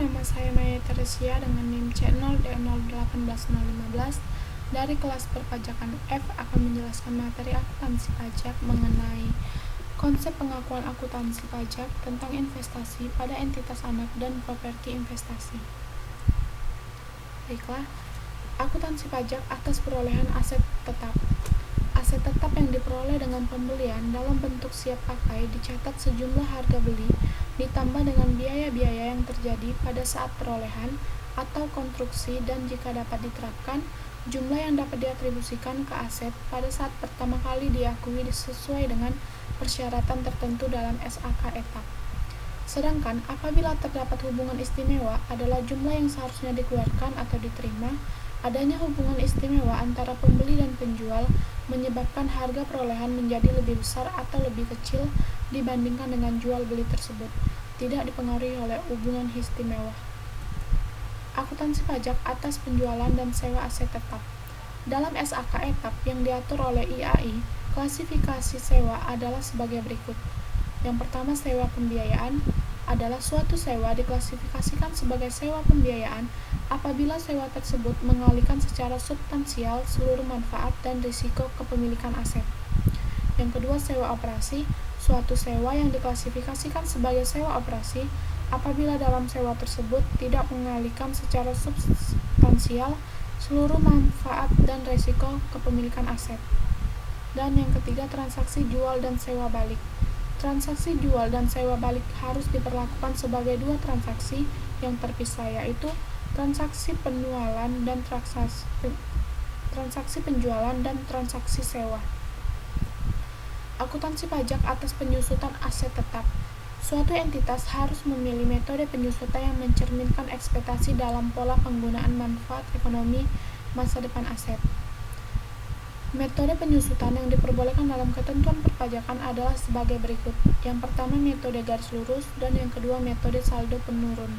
nama saya Maya Teresia dengan NIM C0D018015 dari kelas perpajakan F akan menjelaskan materi akuntansi pajak mengenai konsep pengakuan akuntansi pajak tentang investasi pada entitas anak dan properti investasi. Baiklah, akuntansi pajak atas perolehan aset tetap. Aset tetap yang diperoleh dengan pembelian dalam bentuk siap pakai dicatat sejumlah harga beli ditambah dengan biaya-biaya yang terjadi pada saat perolehan atau konstruksi dan jika dapat diterapkan, jumlah yang dapat diatribusikan ke aset pada saat pertama kali diakui sesuai dengan persyaratan tertentu dalam SAK etap. Sedangkan apabila terdapat hubungan istimewa adalah jumlah yang seharusnya dikeluarkan atau diterima, adanya hubungan istimewa antara pembeli dan penjual menyebabkan harga perolehan menjadi lebih besar atau lebih kecil dibandingkan dengan jual beli tersebut, tidak dipengaruhi oleh hubungan istimewa. Akuntansi pajak atas penjualan dan sewa aset tetap. Dalam SAK etap yang diatur oleh IAI, klasifikasi sewa adalah sebagai berikut. Yang pertama, sewa pembiayaan adalah suatu sewa diklasifikasikan sebagai sewa pembiayaan apabila sewa tersebut mengalihkan secara substansial seluruh manfaat dan risiko kepemilikan aset. Yang kedua, sewa operasi, suatu sewa yang diklasifikasikan sebagai sewa operasi apabila dalam sewa tersebut tidak mengalihkan secara substansial seluruh manfaat dan risiko kepemilikan aset. Dan yang ketiga, transaksi jual dan sewa balik. Transaksi jual dan sewa balik harus diperlakukan sebagai dua transaksi yang terpisah, yaitu transaksi penjualan dan transaksi sewa. Akuntansi pajak atas penyusutan aset tetap. Suatu entitas harus memilih metode penyusutan yang mencerminkan ekspektasi dalam pola penggunaan manfaat ekonomi masa depan aset. Metode penyusutan yang diperbolehkan dalam ketentuan perpajakan adalah sebagai berikut. Yang pertama, metode garis lurus, dan yang kedua, metode saldo penurun.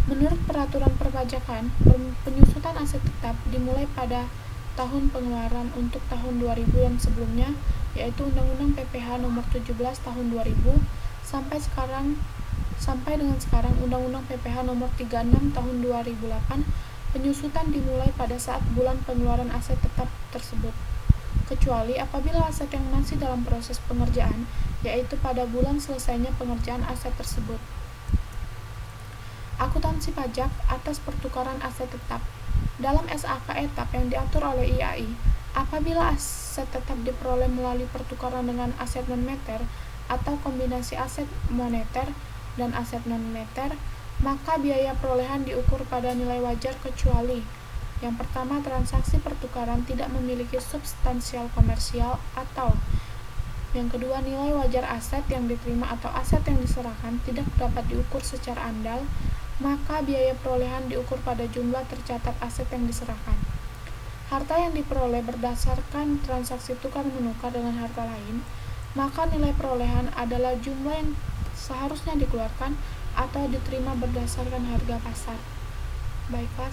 Menurut peraturan perpajakan, penyusutan aset tetap dimulai pada tahun pengeluaran untuk tahun 2000 dan sebelumnya, yaitu Undang-Undang PPH Nomor 17 Tahun 2000 sampai dengan sekarang Undang-Undang PPH Nomor 36 Tahun 2008. Penyusutan dimulai pada saat bulan pengeluaran aset tetap tersebut, kecuali apabila aset yang masih dalam proses pengerjaan, yaitu pada bulan selesainya pengerjaan aset tersebut. Akuntansi pajak atas pertukaran aset tetap. Dalam SAK etap yang diatur oleh IAI, apabila aset tetap diperoleh melalui pertukaran dengan aset non-moneter atau kombinasi aset moneter dan aset non-moneter, maka biaya perolehan diukur pada nilai wajar kecuali yang pertama, transaksi pertukaran tidak memiliki substansial komersial, atau yang kedua, nilai wajar aset yang diterima atau aset yang diserahkan tidak dapat diukur secara andal, maka biaya perolehan diukur pada jumlah tercatat aset yang diserahkan. Harta yang diperoleh berdasarkan transaksi tukar-menukar dengan harta lain, maka nilai perolehan adalah jumlah yang seharusnya dikeluarkan atau diterima berdasarkan harga pasar. Baiklah,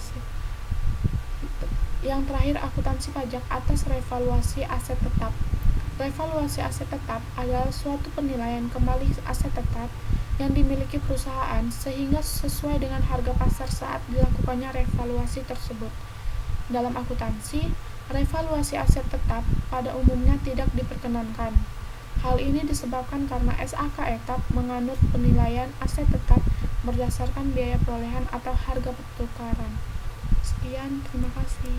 yang terakhir, akuntansi pajak atas revaluasi aset tetap. Revaluasi aset tetap adalah suatu penilaian kembali aset tetap yang dimiliki perusahaan sehingga sesuai dengan harga pasar saat dilakukannya revaluasi tersebut. Dalam akuntansi, revaluasi aset tetap pada umumnya tidak diperkenankan. Hal ini disebabkan karena SAK etap menganut penilaian aset tetap berdasarkan biaya perolehan atau harga pertukaran. Sekian, terima kasih.